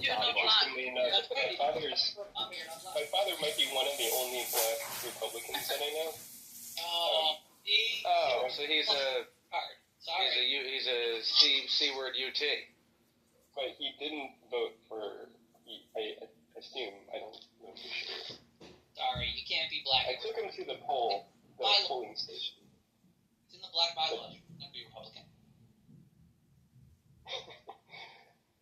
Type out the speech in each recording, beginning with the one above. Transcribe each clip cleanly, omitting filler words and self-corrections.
You're not black. Interestingly enough, my father might be one of the only black Republicans that I know. So he's a he's a C-word UT. But he didn't vote for. I assume, I don't know for sure. Sorry, you can't be black. I took him to the polling station. It's in the black bylaws. You can't be Republican.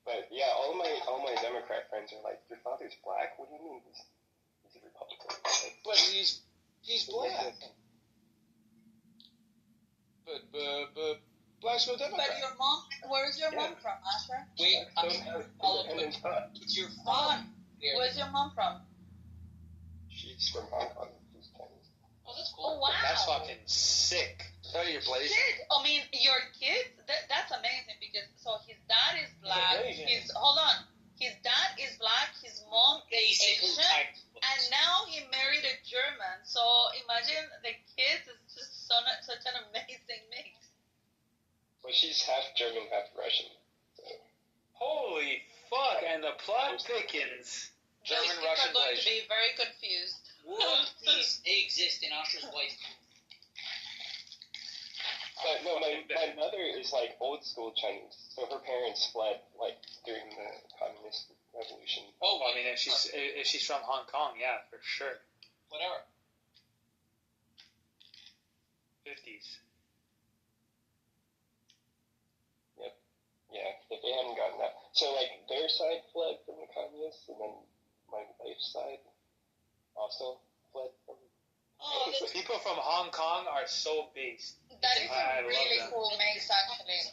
But yeah, all my Democrat friends are like, your father's black? What do you mean he's a Republican? Like, But he's black. But blacks go Democrat. But your mom, where's your mom from, Asher? Wait, it's your father. Where's your mom from? She's from Hong Kong. She's Chinese. Oh, that's cool. Oh, wow. That's fucking sick. Oh, you're blazing. Shit. I mean, your kids, that's amazing because, so his dad is black. Hold on. His dad is black, his mom is Asian, and now he married a German. So imagine the kids, it's just such an amazing mix. Well, she's half German, half Russian. So. Holy fuck, and the plot thickens. Those kids are going to be very confused. Royalties, they exist in Asher's wife. But no, my mother is like old school Chinese, so her parents fled like during the communist revolution. Oh, I mean, if she's from Hong Kong, yeah, for sure. Whatever. 50s. Yep. Yeah, if they hadn't gotten that. So like their side fled from the communists, and then my wife's side also fled from. People from Hong Kong are so based. That is a really cool mix, actually.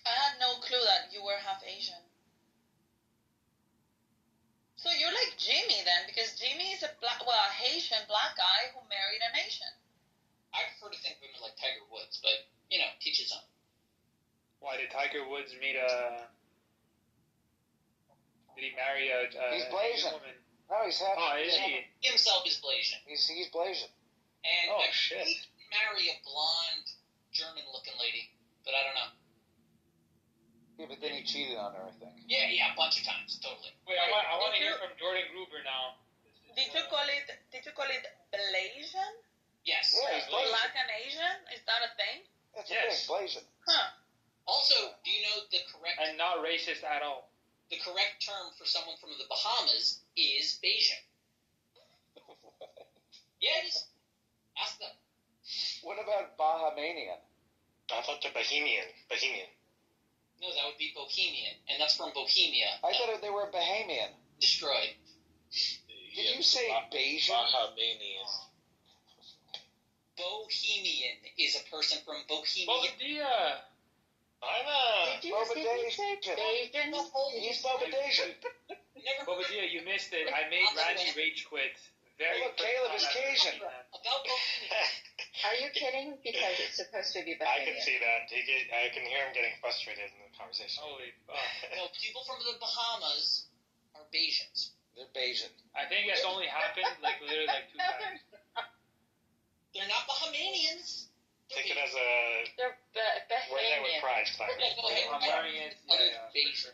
I had no clue that you were half Asian. So you're like Jimmy then, because Jimmy is a Haitian black guy who married an Asian. I prefer to think of him as like Tiger Woods, but, you know, teach his own. Why did Tiger Woods meet a... Did he marry a He's Blasian. woman? No, he's half. Oh, is he? Himself is Blasian. He's Blasian. And Oh, I shit. think he marry a blonde, German-looking lady, but I don't know. Yeah, but then he cheated on her, I think. Yeah, a bunch of times, totally. Wait, I want to hear from Jordan Gruber now. Did you call it Blasian? Yes. Yeah, he's Blasian. Black and Asian? Is that a thing? That's Yes. a thing, Blasian. Huh. Also, do you know the correct... And not racist at all. The correct term for someone from the Bahamas is Bayesian. Yeah, just ask them. What about Bahamanian? I thought they're Bohemian. No, that would be Bohemian, and that's from Bohemia. I thought they were Bahamian. Destroyed. Did you say Bayesian? Bahamanian. Bohemian is a person from Bohemia. Bobadilla. I'm Bobadasian. He's Bobadasian. Bobadilla, you missed it. I made Randy rage quit. Look, Caleb is Cajun. About Bohemia. Are you kidding? Because it's supposed to be I Bahamian. can see that. I can hear him getting frustrated in the conversation. Holy fuck. No, people from the Bahamas are Bayesians. They're Bayesian. I think that's only happened literally 2 times. They're not Bahamanians. Take it as a They're wear that with Bahamian. pride, Clyde. Yeah, go ahead. I'm wearing it. Yeah, for Bayesian. sure.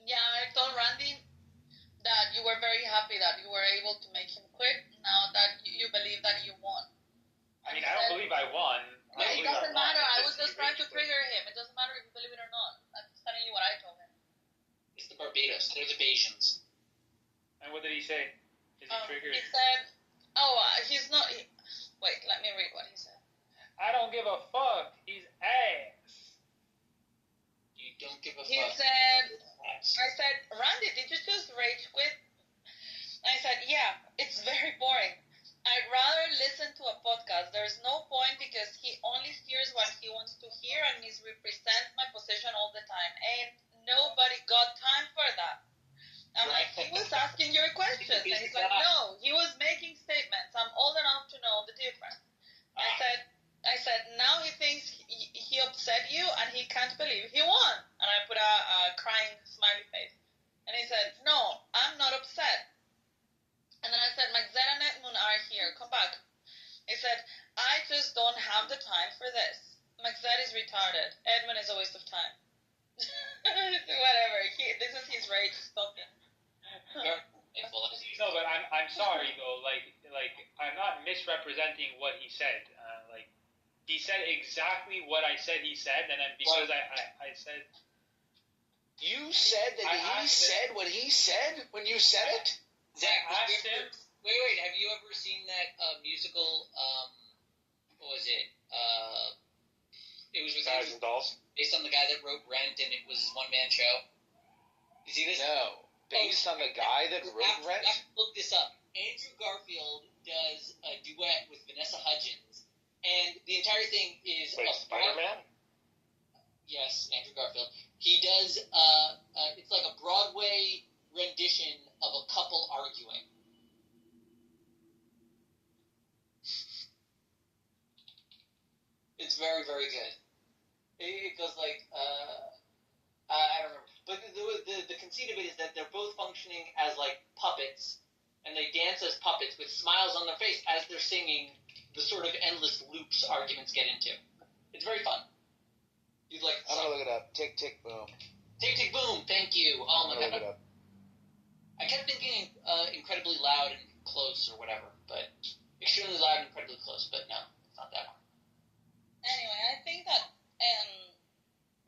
Yeah, I told Randy that you were very happy that you were able to make him quit. Now that you believe that you won. I mean, I don't believe I won. No, it doesn't matter. I was just trying to trigger him. It doesn't matter if you believe it or not. I'm just telling you what I told him. It's the Barbados. They're the Bayesians. And what did he say? Is he triggered? He said, he's not... wait, let me read what he said. I don't give a fuck. He's ass. You don't give a He fuck. said... I said, Randy, did you just rage quit? I said, yeah, it's very boring. I'd rather listen to a podcast. There's no point because he only hears what he wants to hear and misrepresents my position all the time. And nobody got time for that. I'm like, he was asking your questions. And he's like, no, he was making statements. I'm old enough to know the difference. I said, now he thinks he upset you and he can't believe he won. And I put a crying smiley face. And he said, no, I'm not upset. And then I said, Magzera and Edmund are here. Come back. He said, I I just don't have the time for this. Max, that is retarded. Edmund is a waste of time. Whatever. This is his rage talking. No, but I'm sorry though. Like I'm not misrepresenting what he said. He said exactly what I said he said, and then because I said. You said that he said what he said when you said it? Zach, I asked him. Wait, have you ever seen that musical, what was it? It was with Guys and Dolls? based on the guy that wrote Rent, and it was his one-man show. You see this? No. Based on the guy that wrote Rent? Look this up. Andrew Garfield does a duet with Vanessa Hudgens, and the entire thing is... Wait, Spider-Man? Yes, Andrew Garfield. He does, it's like a Broadway rendition of a couple arguing. It's very, very good. It goes like, I don't remember. But the conceit of it is that they're both functioning as like puppets, and they dance as puppets with smiles on their face as they're singing the sort of endless loops arguments get into. It's very fun. You'd like I'm going to look it up. Tick, tick, boom. Tick, tick, boom. Thank you. Oh my I'm god. look it up. I kept thinking incredibly loud and close or whatever, but extremely loud and incredibly close, but no, it's not that one. Anyway, I think that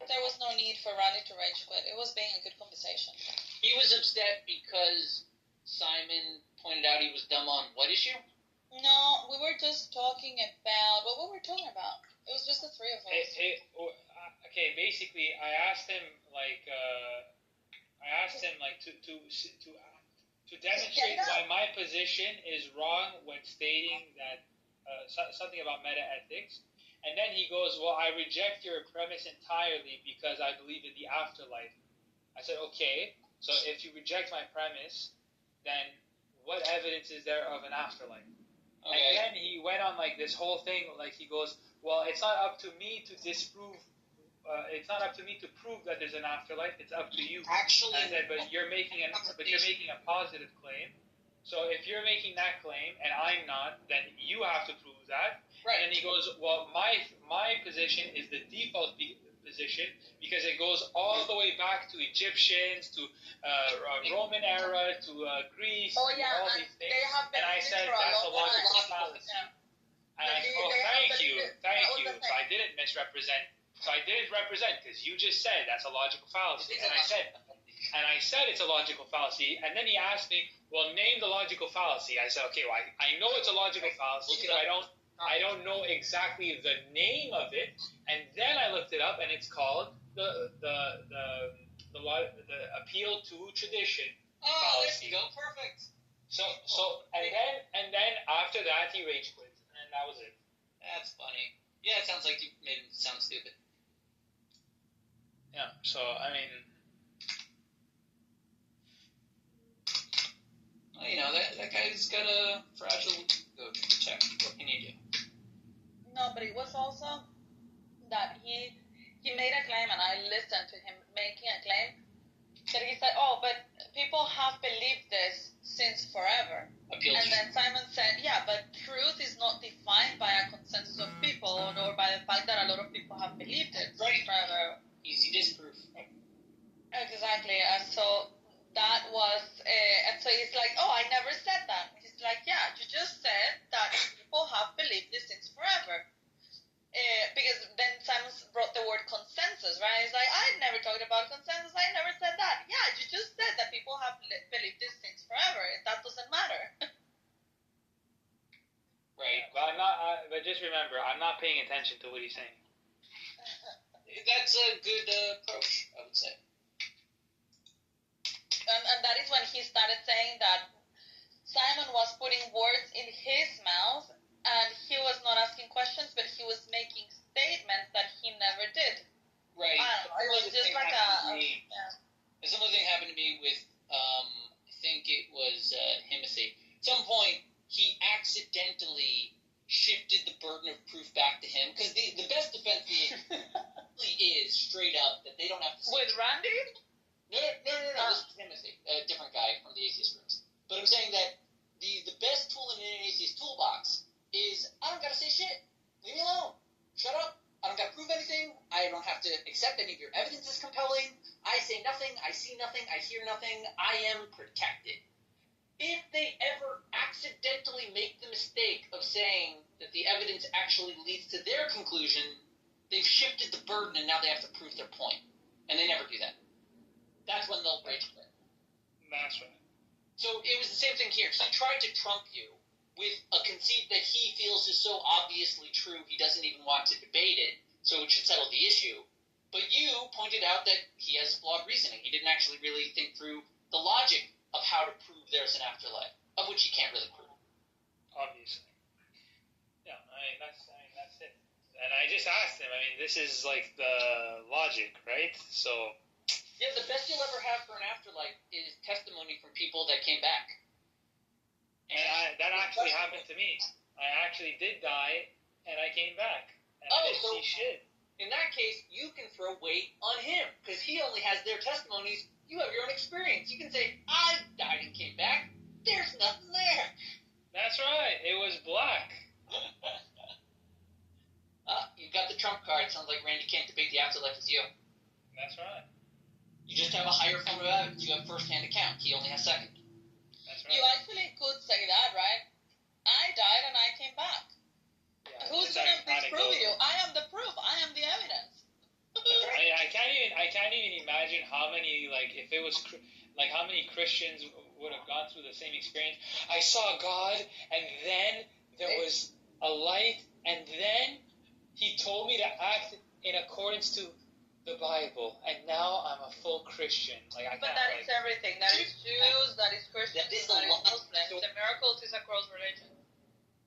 there was no need for Randy to rage quit. It was being a good conversation. He was upset because Simon pointed out he was dumb on what issue? No, we were just talking about what we were talking about. It was just the three of us. Okay, basically, I asked him to demonstrate why my position is wrong when stating that something about meta-ethics. And then he goes, well, I reject your premise entirely because I believe in the afterlife. I said, okay, so if you reject my premise, then what evidence is there of an afterlife? Okay. And then he went on like this whole thing, like he goes, well, it's not up to me to disprove, it's not up to me to prove that there's an afterlife, it's up to you. Actually, I said, but you're making a positive claim. So if you're making that claim and I'm not, then you have to prove that. Right. And then he goes, well, my position is the default position because it goes all the way back to Egyptians, to Roman era, to Greece, to all these things. And I said, that's a logical fallacy. Yeah. And I said, oh, thank you. So I didn't misrepresent. So I didn't represent because you just said that's a logical fallacy. And I said it's a logical fallacy. And then he asked me, well, name the logical fallacy. I said, okay, well, I know it's a logical fallacy, but I don't know exactly the name of it. And then I looked it up, and it's called the appeal to tradition fallacy. There you go, perfect. So and then after that he rage quit, and that was it. That's funny. Yeah, it sounds like you made him sound stupid. Yeah. So I mean. Well, you know, that guy's got a fragile ego to protect. What can you do? No, but it was also that he made a claim, and I listened to him making a claim, that he said, oh, but people have believed this since forever. And then Simon said, yeah, but truth is not defined by a consensus of people, or by the fact that a lot of people have believed it forever. Easy disproof. Exactly. And so that was, and so he's like, oh, I never said that. He's like, yeah, you just said that people have believed this since forever. Because then Simon brought the word consensus, right? He's like, I never talked about consensus. I never said that. Yeah, you just said that people have believed this since forever. That doesn't matter. Right. But I'm not. But just remember, I'm not paying attention to what he's saying. That's a good approach, I would say. And that is when he started saying that Simon was putting words in his mouth, and he was not asking questions, but he was making statements that he never did. Right. It was just like a similar thing happened to me with, I think it was Himothy. At some point, he accidentally shifted the burden of proof back to him, because the best defense really is straight up that they don't have to say. With Randy? No. This is Himothy, a different guy from the Atheist Rooms. But I'm saying that the best tool in an atheist toolbox is I don't gotta say shit. to accept any of your evidence as compelling. I say nothing, I see nothing, I hear nothing, I am protected. If they ever accidentally make the mistake of saying that the evidence actually leads to their conclusion, they've shifted the burden and now they have to prove their point. And they never do that. That's when they'll rage quit. That's right. So it was the same thing here. So he tried to trump you with a conceit that he feels is so obviously true he doesn't even want to debate it, so it should settle the issue. But you pointed out that he has flawed reasoning. He didn't actually really think through the logic of how to prove there's an afterlife, of which he can't really prove. Obviously. Yeah, that's it. And I just asked him, this is like the logic, right? So... Yeah, the best you'll ever have for an afterlife is testimony from people that came back. And that actually happened to me. I actually did die, and I came back. And I didn't see shit. In that case, you can throw weight on him, because he only has their testimonies. You have your own experience. You can say, I died and came back. There's nothing there. That's right. It was black. You got the trump card. Sounds like Randy can't debate the afterlife as you. That's right. You just have a higher form of evidence. You have first-hand account. He only has second. That's right. You actually could say that, right? I died and I came back. Yeah, who's going to disprove you? I am the proof. I am the evidence. I can't even imagine how many, if it was, how many Christians would have gone through the same experience. I saw God, and then there was a light, and then he told me to act in accordance to the Bible, and now I'm a full Christian. But that is everything. That is Jews, that is Christians, that is Muslims. The miracles is across religion.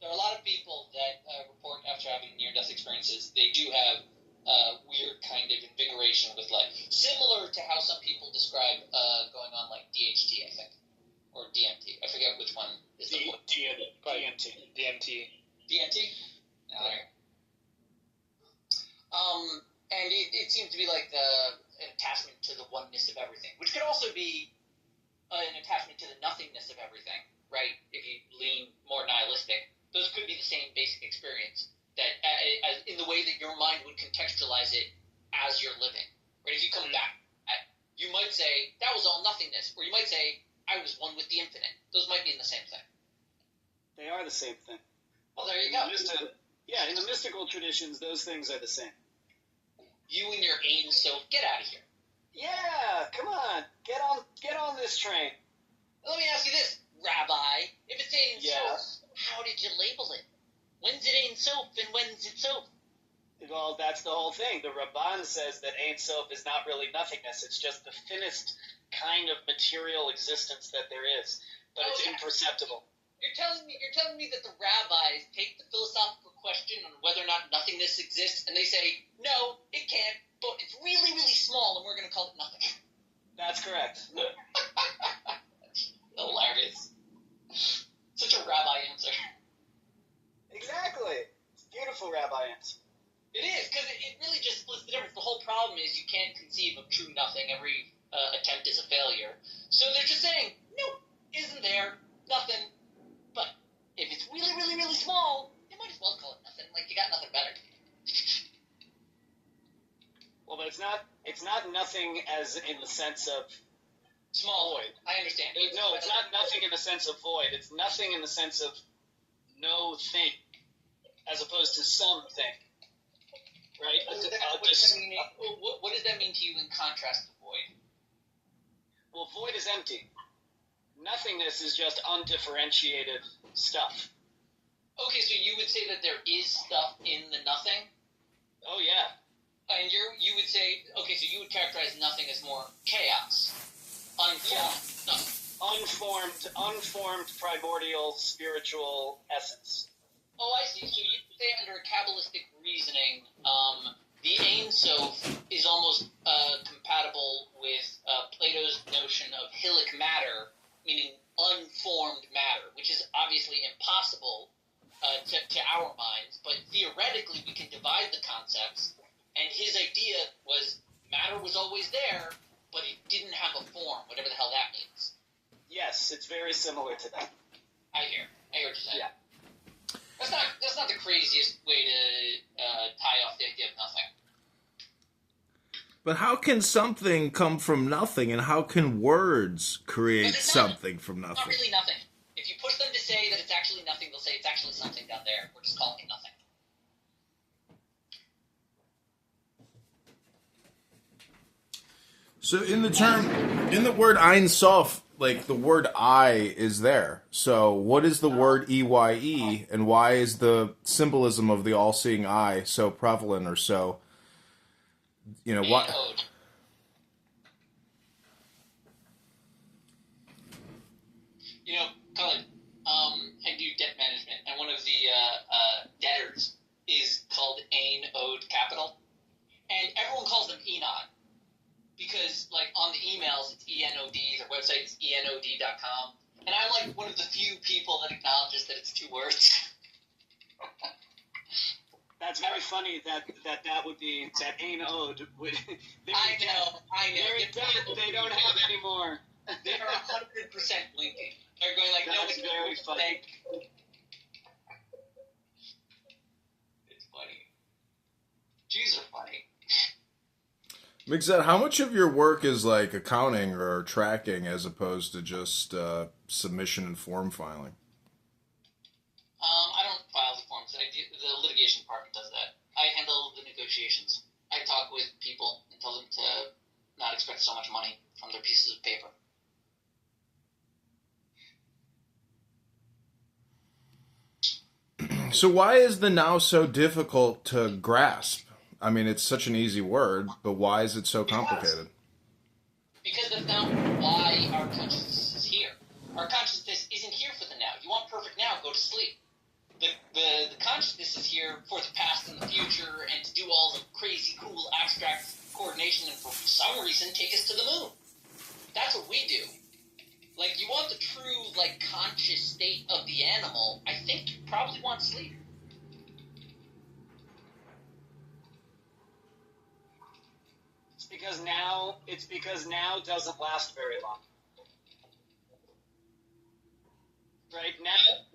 There are a lot of people that report after having near-death experiences, they do have weird kind of invigoration with life. Similar to how some people describe going on like DHT, I think. Or DMT. I forget which one is the one. DMT. DMT? And it seems to be like an attachment to the oneness of everything, which could also be an attachment to the nothingness of everything, right? If you lean more nihilistic, those could be the same basic experience, that as in the way that your mind would contextualize it as you're living, right? If you come back, you might say, that was all nothingness, or you might say, I was one with the infinite. Those might mean the same thing. They are the same thing. Well, there you go. In the mystical traditions, those things are the same. You and your Ein Sof, get out of here. Yeah, come on, get on this train. Let me ask you this, Rabbi. If it's Ein Sof, how did you label it? When's it Ein Sof and when's it Sof? Well, that's the whole thing. The Ramban says that Ein Sof is not really nothingness. It's just the thinnest kind of material existence that there is, but it's imperceptible. You're telling me that the rabbis take the philosophical question on whether or not nothingness exists, and they say, no, it can't, but it's really, really small, and we're going to call it nothing. That's correct. That's hilarious. Such a rabbi answer. Exactly. It's a beautiful rabbi answer. It is, because it really just splits the difference. The whole problem is you can't conceive of true nothing. Every attempt is a failure. So they're just saying, nope, isn't there, nothing. But if it's really, really, really small, you might as well call it nothing. Like, you got nothing better. Well, but it's not nothing as in the sense of small void. I understand. No, it's not nothing in the sense of void. It's nothing in the sense of no thing, as opposed to something. Right? What does that mean to you in contrast to void? Well, void is empty. Nothingness is just undifferentiated stuff. Okay, so you would say that there is stuff in the nothing? Oh, yeah. And you would say, okay, so you would characterize nothing as more chaos. Unformed. Yeah. Unformed primordial spiritual essence. Oh, I see. So you say under Kabbalistic reasoning, the Ein Sof is almost compatible with Plato's notion of hillic matter, meaning unformed matter, which is obviously impossible to our minds, but theoretically we can divide the concepts, and his idea was matter was always there, but it didn't have a form, whatever the hell that means. Yes, it's very similar to that. I hear what you're saying. Yeah. That's not the craziest way to tie off the idea of nothing. But how can something come from nothing, and how can words create something from nothing? It's not really nothing. If you push them to say that it's actually nothing, they'll say it's actually something down there. We're just calling it nothing. So in the word Ein Sof, like the word I is there. So what is the word EYE, and why is the symbolism of the all-seeing eye so prevalent, or so, what? Colin, I do debt management, and one of the debtors is called Ain Ode Capital, and everyone calls them Enod. Because, on the emails, it's ENOD, their website is enod.com. And I'm, one of the few people that acknowledges that it's 2 words. That's very funny that would be, that Ain Ode would... I know. They don't have any more. They are 100% blinking. They're going no, it's very funny. It's funny. Jews are funny. Mixed, how much of your work is accounting or tracking as opposed to just submission and form filing? I don't file the forms. The litigation department does that. I handle the negotiations. I talk with people and tell them to not expect so much money from their pieces of paper. So why is the now so difficult to grasp? I mean, it's such an easy word, but why is it so complicated? Because that's not why our consciousness is here. Our consciousness isn't here for the now. You want perfect now, go to sleep. The consciousness is here for the past and the future, and to do all the crazy, cool, abstract coordination, and for some reason, take us to the moon. That's what we do. You want the true, conscious state of the animal, I think you probably want sleep. It's because now doesn't last very long. Right?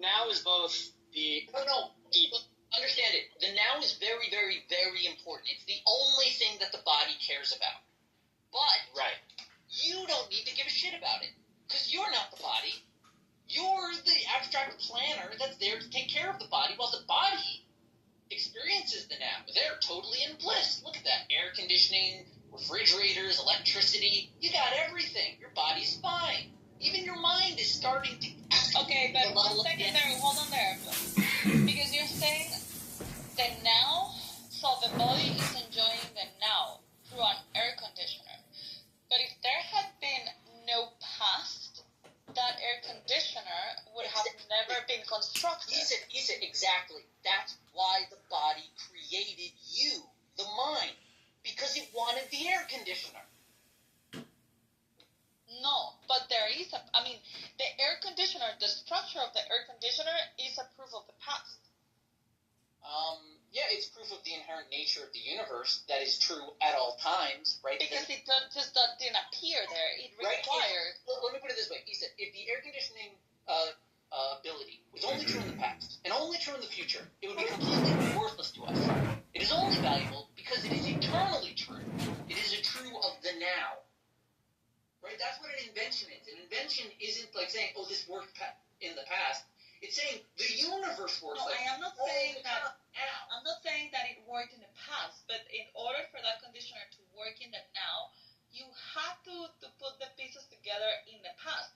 Now is both the... No. Understand it. The now is very, very, very important. It's the only thing that the body cares about. But right. You don't need to give a shit about it. Because you're not the body. You're the abstract planner that's there to take care of the body, while the body experiences the now. They're totally in bliss. Look at that. Air conditioning, refrigerators, electricity. You got everything. Your body's fine. Even your mind is starting to... Okay, but 1 second there. Hold on there. Because you're saying the now, so the body is enjoying the now through an air conditioner. But if there had been no past, that air conditioner would have never been constructed. Exactly. That's why the body created you, the mind, because it wanted the air conditioner. No, but there is the air conditioner, the structure of the air conditioner is a proof of the past. Yeah, it's proof of the inherent nature of the universe that is true at all times, right? Because it didn't appear there. It required... Right? Let me put it this way. Isa, if the air conditioning ability was only true in the past and only true in the future, it would be completely worthless to us. It is only valuable because it is eternally true. It is a true of the now. Right? That's what an invention is. An invention isn't saying, oh, this worked in the past. It's saying the universe works. No, I am not saying that. Now. I'm not saying that it worked in the past, but in order for that conditioner to work in the now, you have to put the pieces together in the past.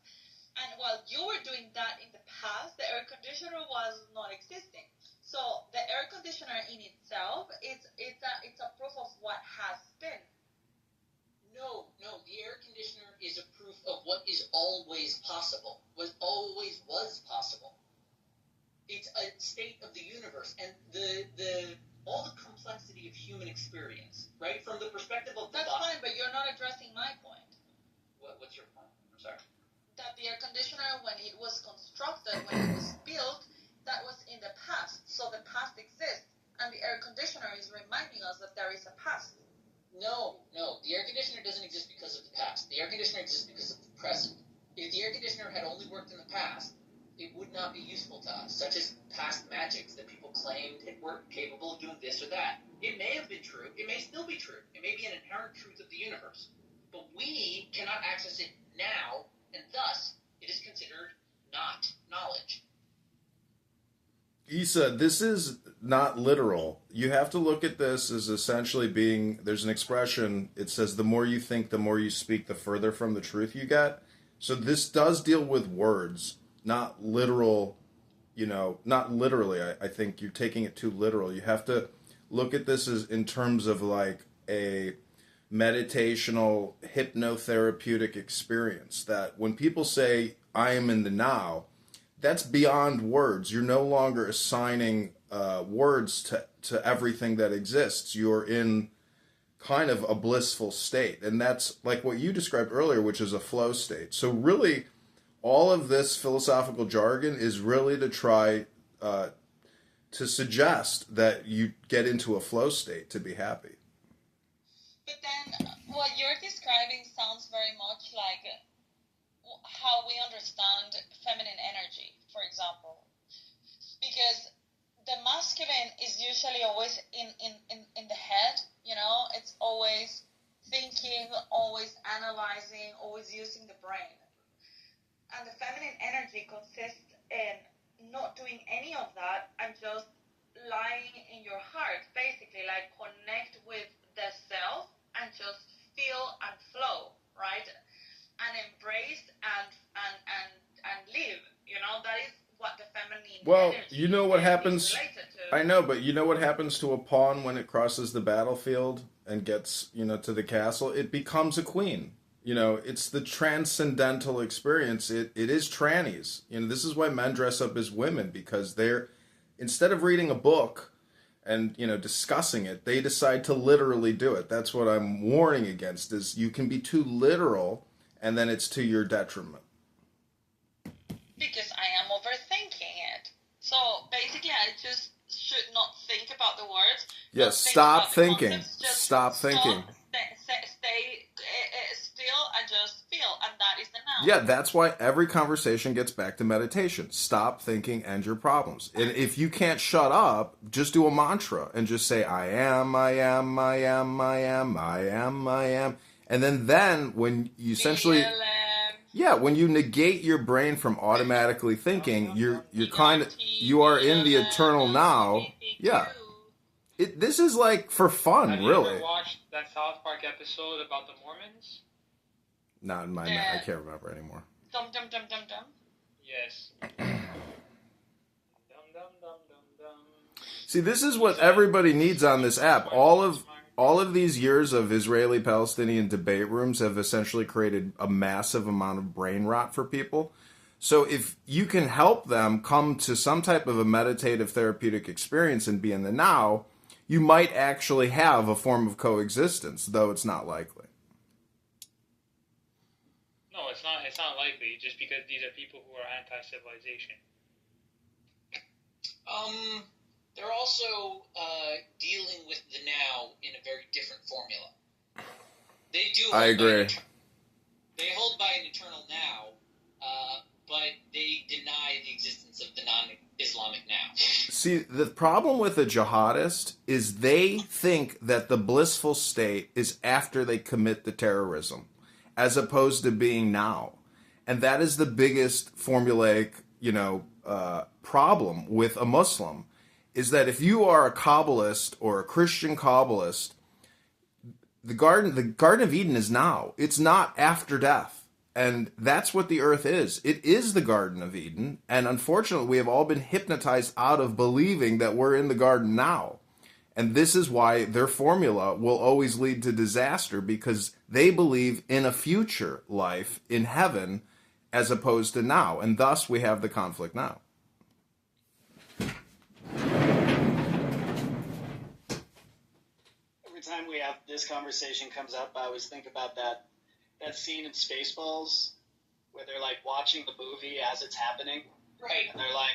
And while you were doing that in the past, the air conditioner was not existing. So the air conditioner in itself, it's a proof of what has been. No, the air conditioner is a proof of what is always possible, what always was possible. It's a state of the universe, and all the complexity of human experience, right? From the perspective of the That's body. fine, but you're not addressing my point. What's your point? I'm sorry. That the air conditioner, when it was constructed, when it was built, that was in the past. So the past exists, and the air conditioner is reminding us that there is a past. No. The air conditioner doesn't exist because of the past. The air conditioner exists because of the present. If the air conditioner had only worked in the past, it would not be useful to us, such as past magics that people claimed it were capable of doing this or that. It may have been true. It may still be true. It may be an inherent truth of the universe. But we cannot access it now, and thus it is considered not knowledge. Issa, this is not literal. You have to look at this as essentially being, there's an expression, it says the more you think, the more you speak, the further from the truth you get. So this does deal with words, not literal, not literally. I think you're taking it too literal. You have to look at this as in terms of like a meditational, hypnotherapeutic experience, that when people say, I am in the now, that's beyond words. You're no longer assigning words to everything that exists. You're in kind of a blissful state. And that's like what you described earlier, which is a flow state. So really, all of this philosophical jargon is really to try to suggest that you get into a flow state to be happy. But then what you're describing sounds very much like how we understand feminine energy, for example. Because the masculine is usually always in the head, it's always thinking, always analyzing, always using the brain. And the feminine energy consists in not doing any of that and just lying in your heart, basically, like connect with the self and just feel and flow, right? And embrace and live, that is what the feminine energy you know what happens, is related to. I know, but you know what happens to a pawn when it crosses the battlefield and gets, to the castle? It becomes a queen. It's the transcendental experience. It is trannies. This is why men dress up as women, because they're, instead of reading a book and, discussing it, they decide to literally do it. That's what I'm warning against, is you can be too literal and then it's to your detriment. Because I am overthinking it. So basically I just should not think about the words. Yes, stop thinking. Stop thinking. Stay still and just feel, and that is the now. Yeah, that's why every conversation gets back to meditation. Stop thinking, end your problems. And if you can't shut up, just do a mantra and just say, I am, I am, I am, I am, I am, I am. And then when you essentially... Yeah, when you negate your brain from automatically thinking, you are in the eternal now. Yeah. This is like for fun, Have really. you ever watched that South Park episode about the Mormons? Not in my I can't remember anymore. Dum dum dum dum dum. Yes. Dum dum dum dum dum. See, this is what everybody needs on this app. All of these years of Israeli-Palestinian debate rooms have essentially created a massive amount of brain rot for people. So if you can help them come to some type of a meditative therapeutic experience and be in the now, you might actually have a form of coexistence, though it's not likely. No, it's not. It's not likely. Just because these are people who are anti-civilization. They're also dealing with the now in a very different formula. They do. I agree. They hold by an eternal now, but they deny the existence of the non-Islamic now. See, the problem with a jihadist is they think that the blissful state is after they commit the terrorism, as opposed to being now. And that is the biggest formulaic, problem with a Muslim, is that if you are a Kabbalist or a Christian Kabbalist, the Garden of Eden is now. It's not after death. And that's what the earth is. It is the Garden of Eden. And unfortunately, we have all been hypnotized out of believing that we're in the garden now. And this is why their formula will always lead to disaster, because they believe in a future life in heaven as opposed to now. And thus we have the conflict now. Every time we have this conversation comes up, I always think about that scene in Spaceballs where they're like watching the movie as it's happening. Right. And they're like,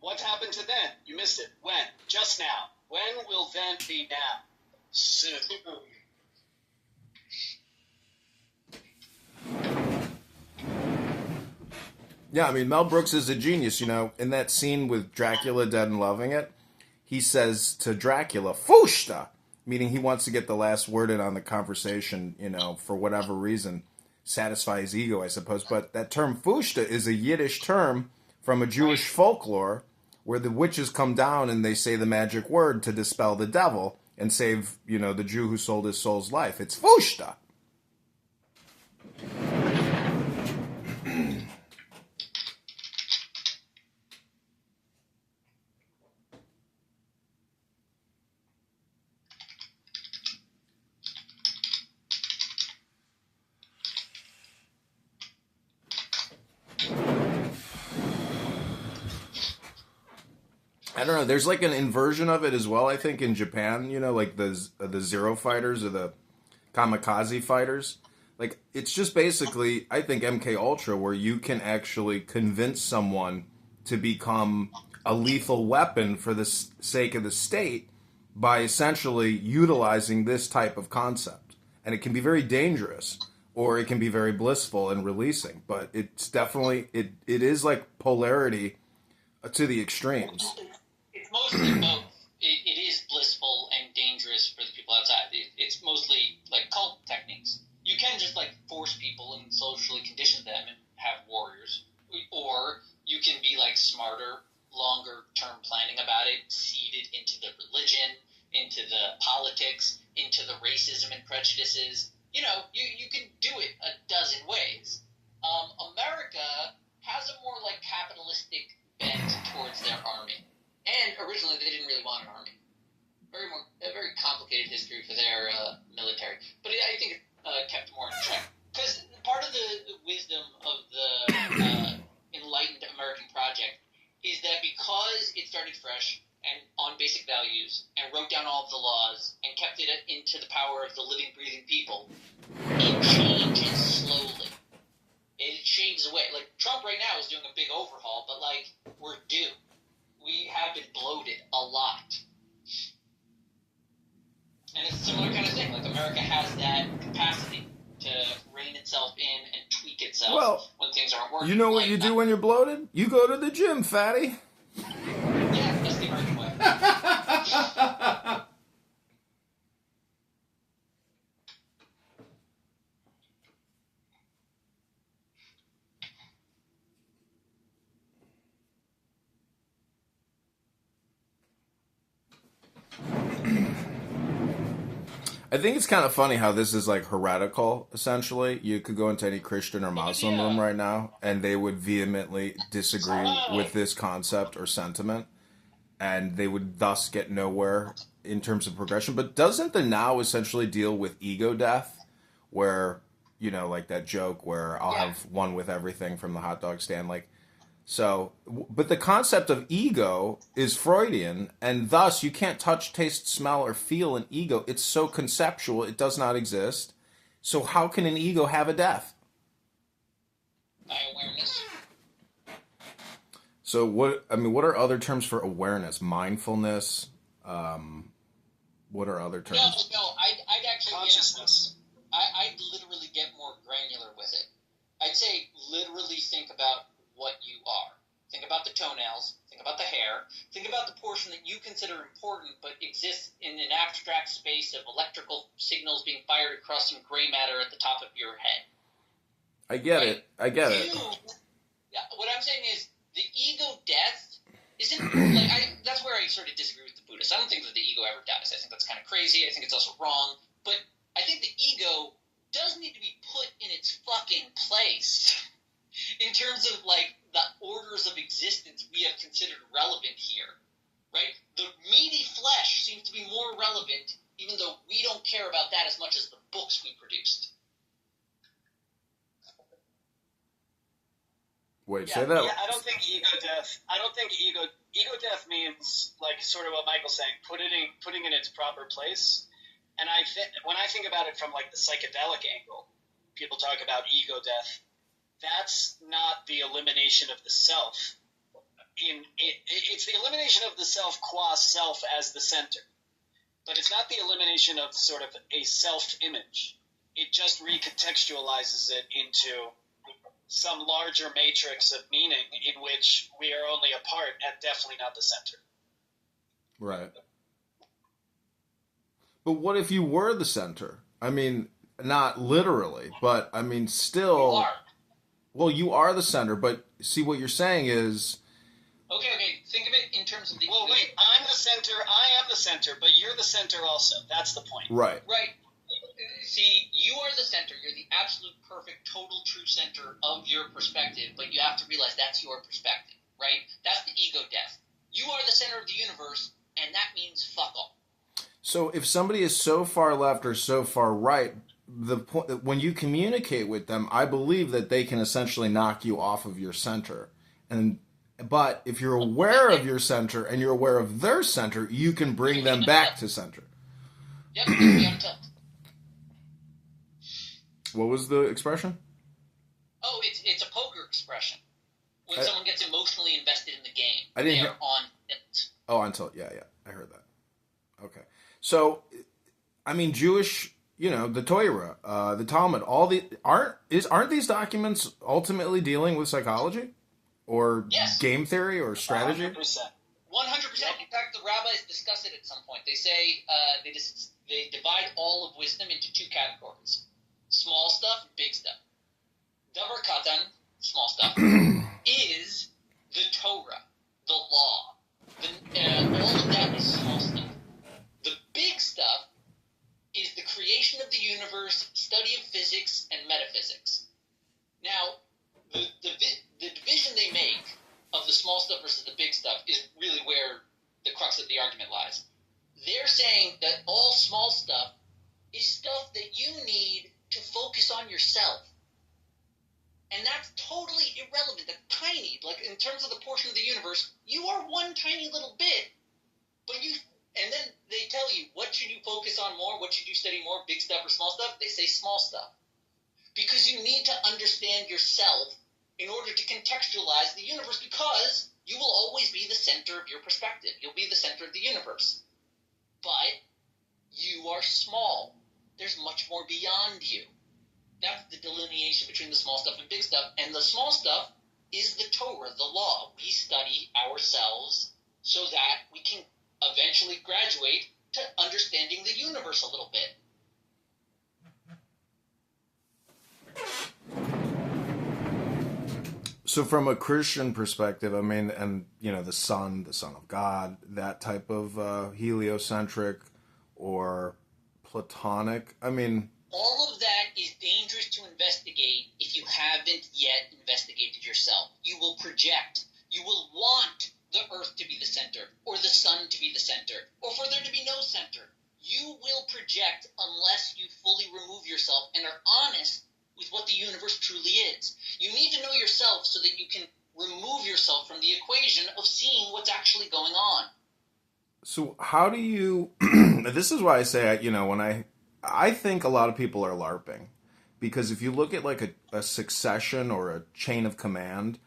what happened to then? You missed it. When? Just now. When will then be now? Soon. Yeah, I mean, Mel Brooks is a genius, In that scene with Dracula dead and loving it, he says to Dracula, Fushta! meaning he wants to get the last word in on the conversation, for whatever reason, satisfy his ego, I suppose. But that term fushta is a Yiddish term from a Jewish folklore where the witches come down and they say the magic word to dispel the devil and save, the Jew who sold his soul's life. It's fushta. I don't know. There's like an inversion of it as well. I think in Japan, like the Zero fighters or the kamikaze fighters. Like it's just basically, I think MK Ultra, where you can actually convince someone to become a lethal weapon for the sake of the state by essentially utilizing this type of concept, and it can be very dangerous, or it can be very blissful and releasing. But it's definitely it is like polarity to the extremes. Mostly both. It is blissful and dangerous for the people outside. It's mostly like cult techniques. You can just like force people and socially condition them and have warriors, or you can be like smarter, longer term planning about it, seeded into the religion, into the politics, into the racism and prejudices. You can do it a dozen ways. America has a more like capitalistic bent towards their army. And originally, they didn't really want an army. A very complicated history for their military. But I think it kept more in check. Because part of the wisdom of the enlightened American project is that because it started fresh and on basic values and wrote down all of the laws and kept it into the power of the living, breathing people, it changes slowly. It shaves away. Like, Trump right now is doing a big overhaul, but, like, we're due. We have been bloated a lot. And it's a similar kind of thing. Like, America has that capacity to rein itself in and tweak itself when things aren't working. You know what you do when you're bloated? You go to the gym, fatty. Yeah, that's the American way. I think it's kind of funny how this is like heretical, essentially. You could go into any Christian or Muslim room right now, and they would vehemently disagree with this concept or sentiment, and they would thus get nowhere in terms of progression. But doesn't the now essentially deal with ego death, where, like that joke where I'll have one with everything from the hot dog stand, like, so, but the concept of ego is Freudian, and thus you can't touch, taste, smell, or feel an ego. It's so conceptual, it does not exist. So how can an ego have a death? By awareness. So what are other terms for awareness? Mindfulness? What are other terms? No, I'd actually consciousness. I'd literally get more granular with it. I'd say literally think about what you are. Think about the toenails, think about the hair, think about the portion that you consider important but exists in an abstract space of electrical signals being fired across some gray matter at the top of your head. I get it. What I'm saying is the ego death isn't that's where I sort of disagree with the Buddhists. I don't think that the ego ever dies. I think that's kind of crazy. I think it's also wrong. But I think the ego does need to be put in its fucking place. In terms of, like, the orders of existence we have considered relevant here, right? The meaty flesh seems to be more relevant, even though we don't care about that as much as the books we produced. Wait, say that. Yeah, I don't think ego death means, like, sort of what Michael's saying, putting it in its proper place. And when I think about it from, like, the psychedelic angle, people talk about ego death. That's not the elimination of the self. It's the elimination of the self qua self as the center. But it's not the elimination of sort of a self-image. It just recontextualizes it into some larger matrix of meaning in which we are only a part and definitely not the center. Right. But what if you were the center? I mean, not literally, but I mean, still. You are. Well, you are the center, but see what you're saying is. Okay. Think of it in terms of the. Well, wait. I'm the center. I am the center, but you're the center also. That's the point. Right. Right. See, you are the center. You're the absolute, perfect, total, true center of your perspective, but you have to realize that's your perspective, right? That's the ego death. You are the center of the universe, and that means fuck all. So if somebody is so far left or so far right, the point when you communicate with them, I believe that they can essentially knock you off of your center. But if you're aware of your center and you're aware of their center, you can bring them back to center. Yep, you'll be on tilt. What was the expression? Oh, it's a poker expression. When someone gets emotionally invested in the game, I didn't they hear. are on tilt. Oh, on tilt. Yeah, I heard that. Okay, so I mean, Jewish, the Torah, the Talmud, aren't these documents ultimately dealing with psychology, or game theory, or strategy? 100%. 100%. In fact, the rabbis discuss it at some point. They say they divide all of wisdom into two categories. Small stuff, big stuff. Davar Katan, small stuff, is the Torah, the law. All of that is small stuff. The big stuff is the creation of the universe, study of physics, and metaphysics. Now, the division they make of the small stuff versus the big stuff is really where the crux of the argument lies. They're saying that all small stuff is stuff that you need to focus on yourself. And that's totally irrelevant. That's tiny. Like, in terms of the portion of the universe, you are one tiny little bit. And then they tell you, what should you focus on more? What should you study more? Big stuff or small stuff? They say small stuff. Because you need to understand yourself in order to contextualize the universe, because you will always be the center of your perspective. You'll be the center of the universe. But you are small. There's much more beyond you. That's the delineation between the small stuff and big stuff. And the small stuff is the Torah, the law. We study ourselves so that we can eventually graduate to understanding the universe a little bit. So from a Christian perspective, I mean, and, the Son of God, that type of heliocentric or Platonic, I mean... All of that is dangerous to investigate if you haven't yet investigated yourself. You will project. You will want the Earth to be the center, or the Sun to be the center, or for there to be no center. You will project unless you fully remove yourself and are honest with what the universe truly is. You need to know yourself so that you can remove yourself from the equation of seeing what's actually going on. So how do you... This is why I say, when I think a lot of people are LARPing, because if you look at like a succession or a chain of command,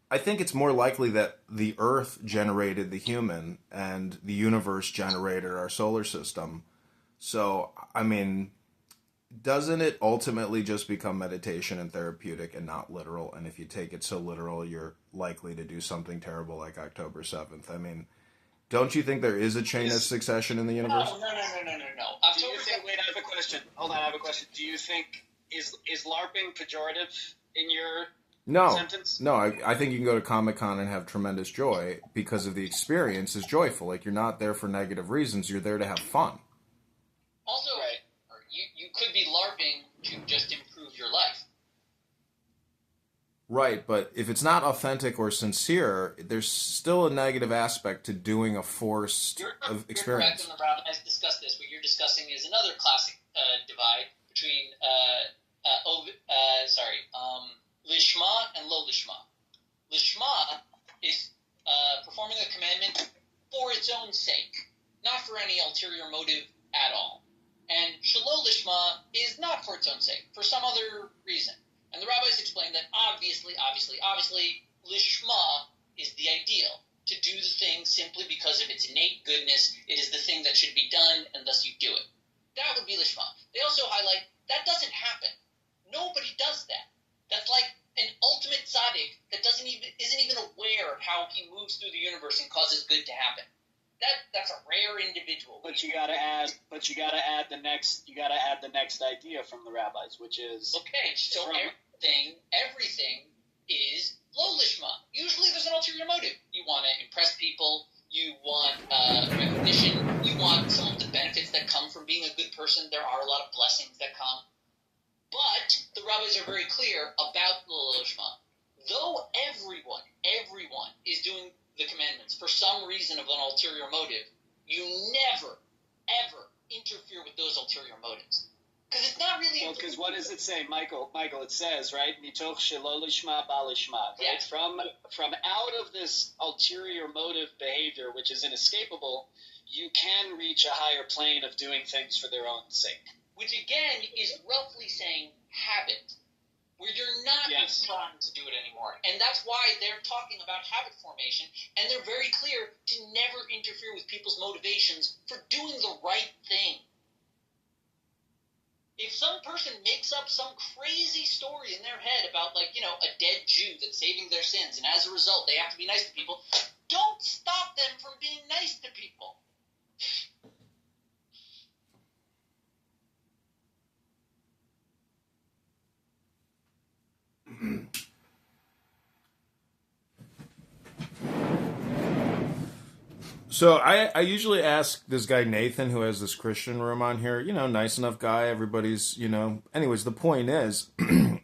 I think it's more likely that the Earth generated the human and the universe generated our solar system. So, I mean, doesn't it ultimately just become meditation and therapeutic and not literal? And if you take it so literal, you're likely to do something terrible like October 7th. I mean... Don't you think there is a chain of succession in the universe? No. Wait, I have a question. Hold on, I have a question. Do you think, is LARPing pejorative in your sentence? No, I think you can go to Comic-Con and have tremendous joy because of the experience is joyful. Like, you're not there for negative reasons. You're there to have fun. Also, you could be LARPing to just improve your life. Right, but if it's not authentic or sincere, there's still a negative aspect to doing a forced experience. You're correct, and the rabbis discussed this. What you're discussing is another classic divide between lishma and lo lishma. Lishma is performing a commandment for its own sake, not for any ulterior motive at all. And shelo lishma is not for its own sake, for some other reason. And the rabbis explained that obviously, lishma is the ideal. To do the thing simply because of its innate goodness, it is the thing that should be done, and thus you do it. That would be lishma. They also highlight, that doesn't happen. Nobody does that. That's like an ultimate tzaddik that isn't even aware of how he moves through the universe and causes good to happen. that's a rare individual. But you gotta add the next idea from the rabbis, which is okay. So everything is lo lishma. Usually, there's an ulterior motive. You want to impress people. You want recognition. You want some of the benefits that come from being a good person. There are a lot of blessings that come. But the rabbis are very clear about lo lishma. Though everyone is doing the commandments for some reason of an ulterior motive, you never, ever interfere with those ulterior motives. Because it's not really... Well, because what does it say, Michael? It says, right, mitoch shelo lishma ba lishma. Right? Yes. From out of this ulterior motive behavior, which is inescapable, you can reach a higher plane of doing things for their own sake. Which, again, is roughly saying habit. Where you're not trying to do it anymore. And that's why they're talking about habit formation, and they're very clear to never interfere with people's motivations for doing the right thing. If some person makes up some crazy story in their head about, like, you know, a dead Jew that's saving their sins, and as a result they have to be nice to people, don't stop them from being nice to people. So I usually ask this guy Nathan, who has this Christian room on here, you know, nice enough guy, everybody's, you know. Anyways, the point is,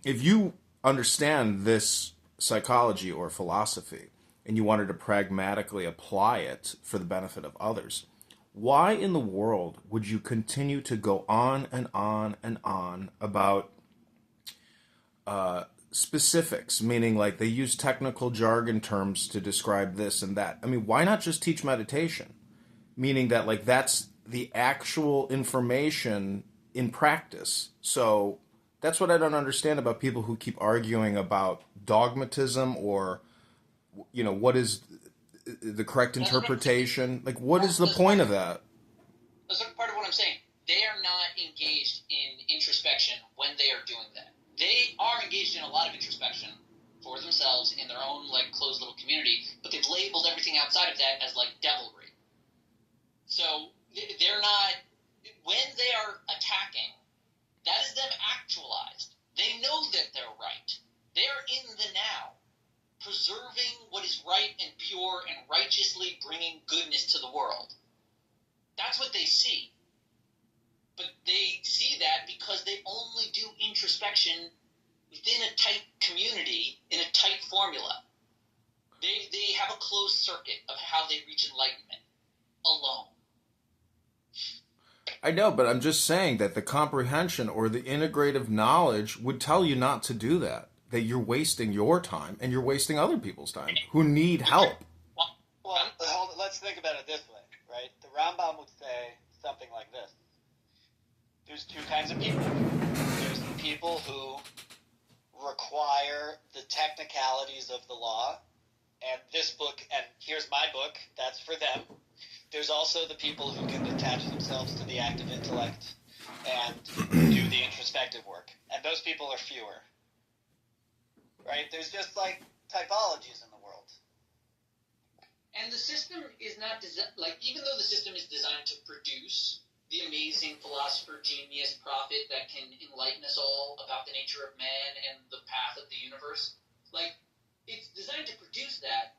if you understand this psychology or philosophy and you wanted to pragmatically apply it for the benefit of others, why in the world would you continue to go on and on and on about specifics, meaning like they use technical jargon terms to describe this and that? I mean, why not just teach meditation? Meaning that like that's the actual information in practice. So that's what I don't understand about people who keep arguing about dogmatism or, you know, what is the correct interpretation. Like, what is the point of that? That's part of what I'm saying. They are not engaged in introspection when they are doing that. They are engaged in a lot of introspection for themselves in their own, like, closed little community, but they've labeled everything outside of that as, like, devilry. So they're not, when they are attacking, that is them actualized. They know that they're right. They're in the now, preserving what is right and pure and righteously bringing goodness to the world. That's what they see. But they see that because they only do introspection within a tight community, in a tight formula. They have a closed circuit of how they reach enlightenment alone. I know, but I'm just saying that the comprehension or the integrative knowledge would tell you not to do that. That you're wasting your time and you're wasting other people's time who need help. Well, let's think about it this way, right? The Rambam would say something like this. There's two kinds of people. There's the people who require the technicalities of the law, and this book, and here's my book, that's for them. There's also the people who can attach themselves to the active intellect and do the introspective work, and those people are fewer. Right? There's just, like, typologies in the world. And the system is not designed, like, even though the system is designed to produce the amazing philosopher, genius, prophet that can enlighten us all about the nature of man and the path of the universe, like, it's designed to produce that,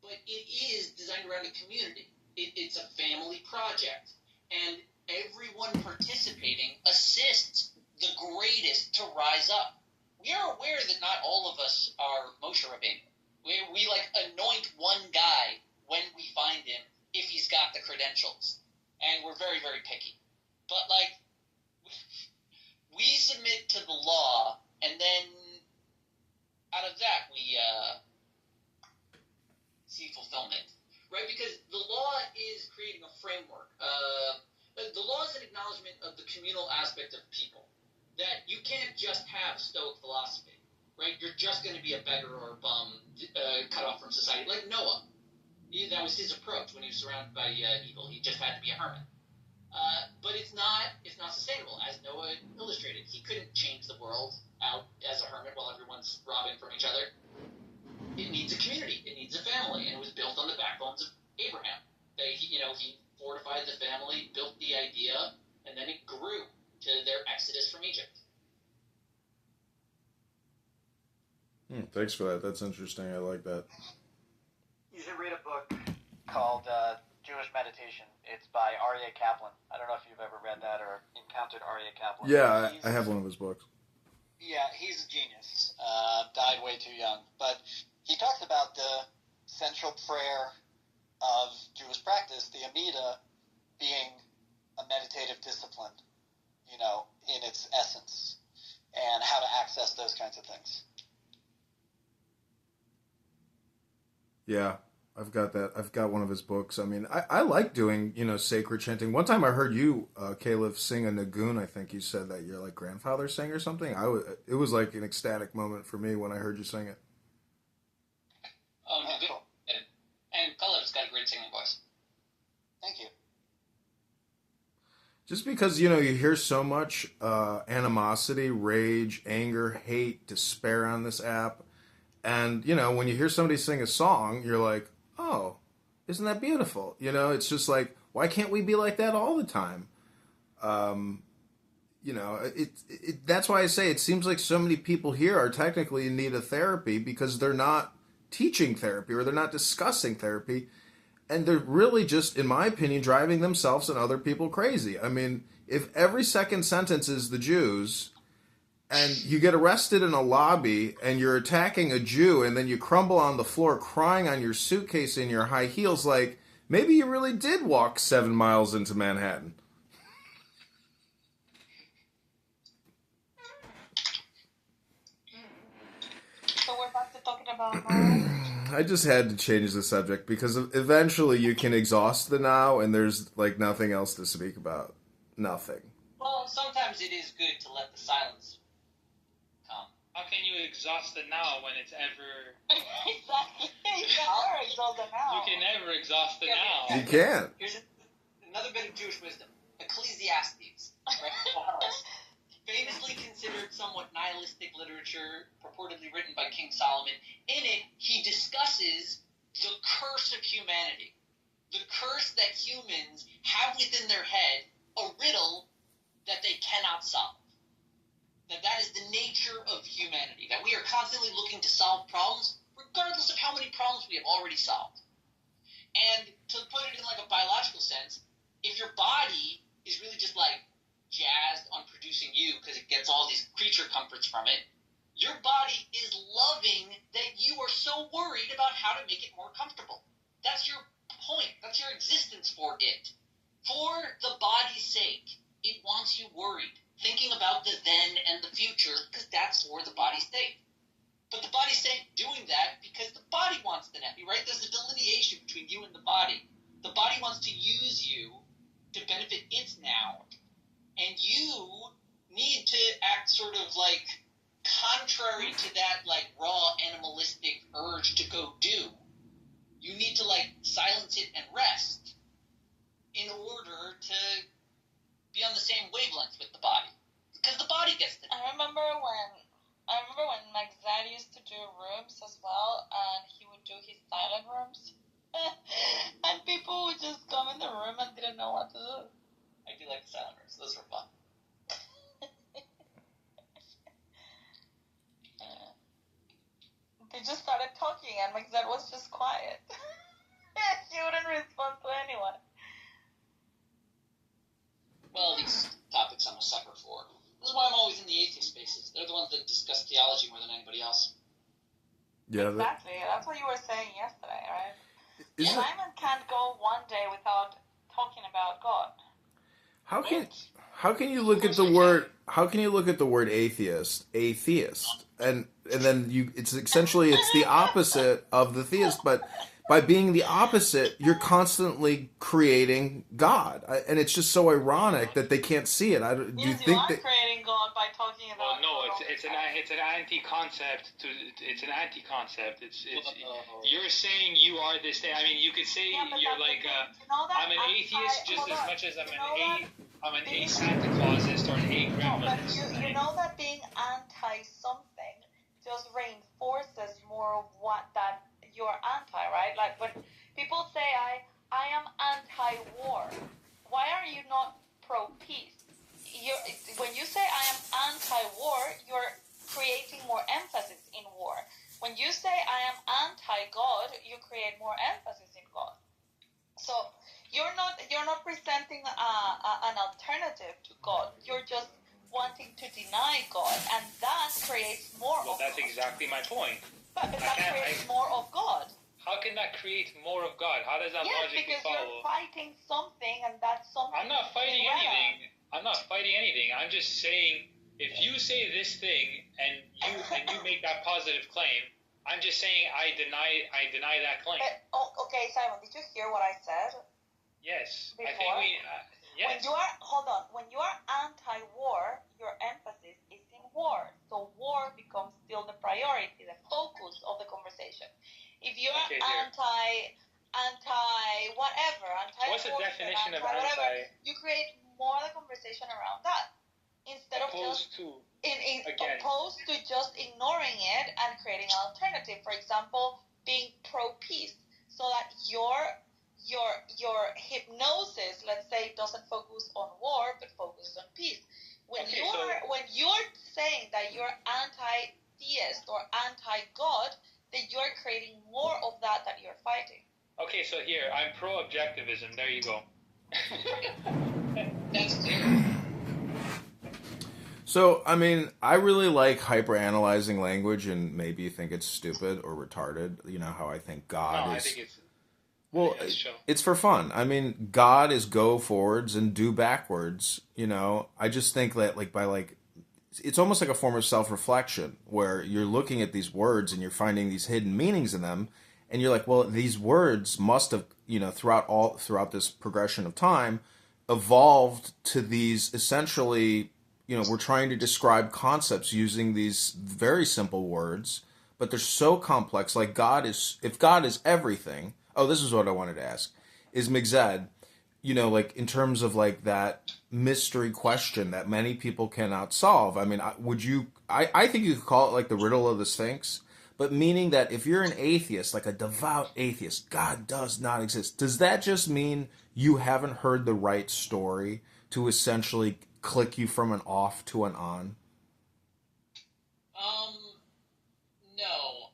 but it is designed around a community. It's a family project, and everyone participating assists the greatest to rise up. We are aware that not all of us are Moshe Rabbeinu. We like anoint one guy when we find him if he's got the credentials. And we're very, very picky. But, like, we submit to the law, and then out of that we see fulfillment. Right? Because the law is creating a framework. The law is an acknowledgement of the communal aspect of people. That you can't just have Stoic philosophy, right? You're just going to be a beggar or a bum, cut off from society, like Noah. That was his approach when he was surrounded by evil. He just had to be a hermit. But it's not sustainable, as Noah illustrated. He couldn't change the world out as a hermit while everyone's robbing from each other. It needs a community. It needs a family, and it was built on the backbones of Abraham. he fortified the family, built the idea, and then it grew to their exodus from Egypt. Thanks for that. That's interesting. I like that. You should read a book called Jewish Meditation. It's by Aryeh Kaplan. I don't know if you've ever read that or encountered Aryeh Kaplan. Yeah, I have one of his books. Yeah, he's a genius. Died way too young. But he talks about the central prayer of Jewish practice, the Amida, being a meditative discipline, in its essence, and how to access those kinds of things. Yeah, I've got that. I've got one of his books. I mean, I like doing, sacred chanting. One time I heard you, Caleb, sing a Nagun. I think you said that your grandfather sang or something. It was like an ecstatic moment for me when I heard you sing it. Oh, Nagun. Cool. And Caleb's got a great singing voice. Thank you. Just because, you hear so much animosity, rage, anger, hate, despair on this app. And, when you hear somebody sing a song, you're like, oh, isn't that beautiful? It's just like, why can't we be like that all the time? That's why I say it seems like so many people here are technically in need of therapy because they're not teaching therapy or they're not discussing therapy. And they're really just, in my opinion, driving themselves and other people crazy. I mean, if every second sentence is the Jews and you get arrested in a lobby and you're attacking a Jew and then you crumble on the floor crying on your suitcase in your high heels, maybe you really did walk 7 miles into Manhattan. So we're back to talking about I just had to change the subject because eventually you can exhaust the now and there's nothing else to speak about. Nothing. Well, sometimes it is good to let the silence come. How can you exhaust the now when it's ever... Exactly. You can never exhaust the now. You can never exhaust the now. You can't. Here's another bit of Jewish wisdom. Ecclesiastes. Right? Famously considered somewhat nihilistic literature, purportedly written by King Solomon. In it, he discusses the curse of humanity. The curse that humans have within their head, a riddle that they cannot solve. That is the nature of humanity. That we are constantly looking to solve problems, regardless of how many problems we have already solved. And to put it in a biological sense, if your body is really just jazzed on producing you because it gets all these creature comforts from it, your body is loving that you are so worried about how to make it more comfortable. That's your point. That's your existence for it. For the body's sake, it wants you worried, thinking about the then and the future, because that's for the body's sake. But the body's doing that because the body wants the net, right? There's a delineation between you and the body. The body wants to use you to benefit its now. And you need to act sort of contrary to that raw animalistic urge to go do. You need to silence it and rest in order to be on the same wavelength with the body. Because the body gets it. I remember when Max Zad used to do rooms as well, and he would do his silent rooms. And people would just come in the room and didn't know what to do. I do like the silent rooms. Those were fun. They just started talking, and Max Zad was just quiet. She wouldn't respond to anyone. Well, these topics I'm a sucker for. This is why I'm always in the atheist spaces. They're the ones that discuss theology more than anybody else. Yeah, exactly. That's what you were saying yesterday, right? Simon can't go one day without talking about God. How can you look at the word? How can you look at the word atheist, and then it's the opposite of the theist, but by being the opposite, you're constantly creating God, and it's just so ironic that they can't see it. You are creating God by talking about. Well, no, it's an anti-concept. It's an anti-concept. It's you're saying you are this thing. I mean, you could say you're I'm an atheist just as much as I'm an Santa Clausist or an gremlinist. You know that being anti-something just reinforces more of what that you're anti, right? When people say I am anti-war. Why are you not pro-peace? When you say I am anti-war, you're creating more emphasis in war. When you say I am anti-God, you create more emphasis in God. So you're not presenting an alternative to God. You're just wanting to deny God, and that creates more of that's God. exactly my point. But that creates more of God. How can that create more of God? How does that logically because follow? You're fighting something, and that's something. I'm not fighting anything. I'm not fighting anything. I'm just saying, if you say this thing and you make that positive claim, I'm just saying I deny that claim. Okay, Simon, did you hear what I said? Yes. Before? I think we. Yes. When you are anti-war, your emphasis is in war. So war becomes still the priority, the focus of the conversation. If you are anti-whatever, what's the definition of anti? You create more the conversation around that instead opposed to just ignoring it and creating an alternative. For example, being pro-peace, so that your hypnosis, let's say, doesn't focus on war but focuses on peace. When you're saying that you're anti-theist or anti-God, then you're creating more of that you're fighting. Okay, so here, I'm pro-objectivism. There you go. That's clear. So, I mean, I really like hyper-analyzing language, and maybe you think it's stupid or retarded. You know how I think God is... I think it's... Well, it's for fun. I mean, God is go forwards and do backwards. You know, I just think that, it's almost like a form of self-reflection where you're looking at these words and you're finding these hidden meanings in them, and you're like, well, these words must have, throughout this progression of time, evolved to these essentially, we're trying to describe concepts using these very simple words, but they're so complex. Like if God is everything. Oh, this is what I wanted to ask. Is Migzed, in terms of that mystery question that many people cannot solve. I mean, I think you could call it the riddle of the Sphinx, but meaning that if you're an atheist, like a devout atheist, God does not exist. Does that just mean you haven't heard the right story to essentially click you from an off to an on? No.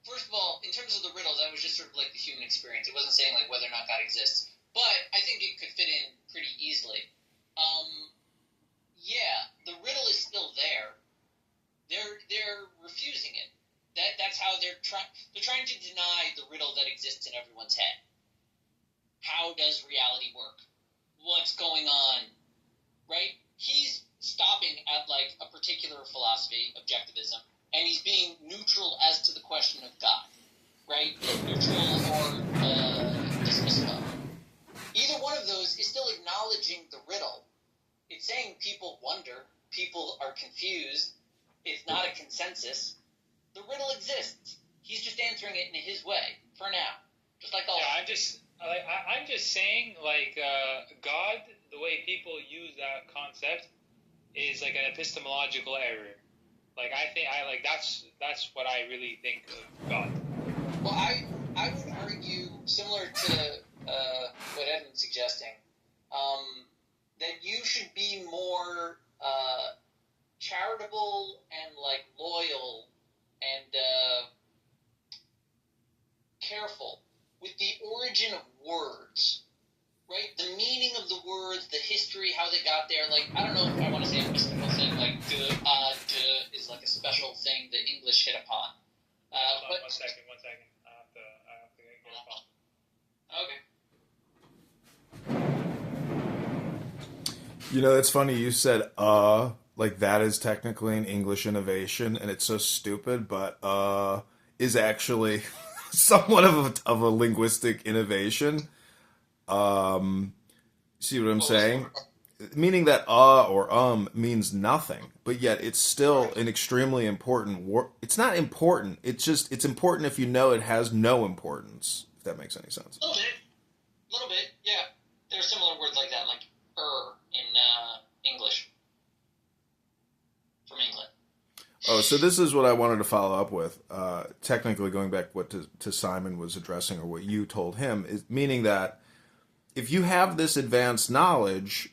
First of all, in terms of the riddle, that was just sort of like the human experience. It wasn't saying whether or not God exists. But I think it could fit in pretty easily. Yeah, the riddle is still there. They're refusing it. That's how they're trying to deny the riddle that exists in everyone's head. How does reality work? What's going on? Right? He's stopping at a particular philosophy, objectivism, and he's being neutral as to the question of God. Right? Neutral or dismissive of. Either one of those is still acknowledging the riddle. It's saying people wonder, people are confused, it's not a consensus. The riddle exists. He's just answering it in his way, for now. Just like all. Yeah, I'm just saying, God, the way people use that concept is an epistemological error. That's what I really think of God. Well, I would argue, similar to what Edmund's suggesting, that you should be more charitable and loyal and careful with the origin of words, right? The meaning of the words, the history, how they got there. I don't know if I want to say a mystical thing, de is a special thing that English hit upon. But one second. I have to get a phone. Okay. It's funny you said that is technically an English innovation, and it's so stupid, but is actually somewhat of a linguistic innovation. See what I'm saying? Meaning that or means nothing, but yet it's still an extremely important word. It's not important. It's important if you know it has no importance, if that makes any sense. A little bit, yeah. There are similar words like that, in English. From England. Oh, so this is what I wanted to follow up with. Technically, going back what to Simon was addressing, or what you told him, is meaning that if you have this advanced knowledge,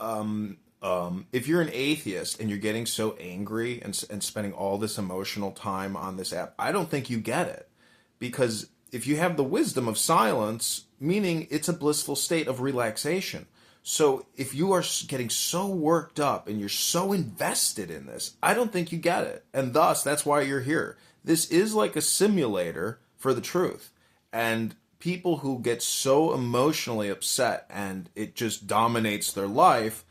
if you're an atheist and you're getting so angry and spending all this emotional time on this app, I don't think you get it. Because if you have the wisdom of silence, meaning it's a blissful state of relaxation. So if you are getting so worked up and you're so invested in this, I don't think you get it. And thus, that's why you're here. This is like a simulator for the truth. And people who get so emotionally upset and it just dominates their life,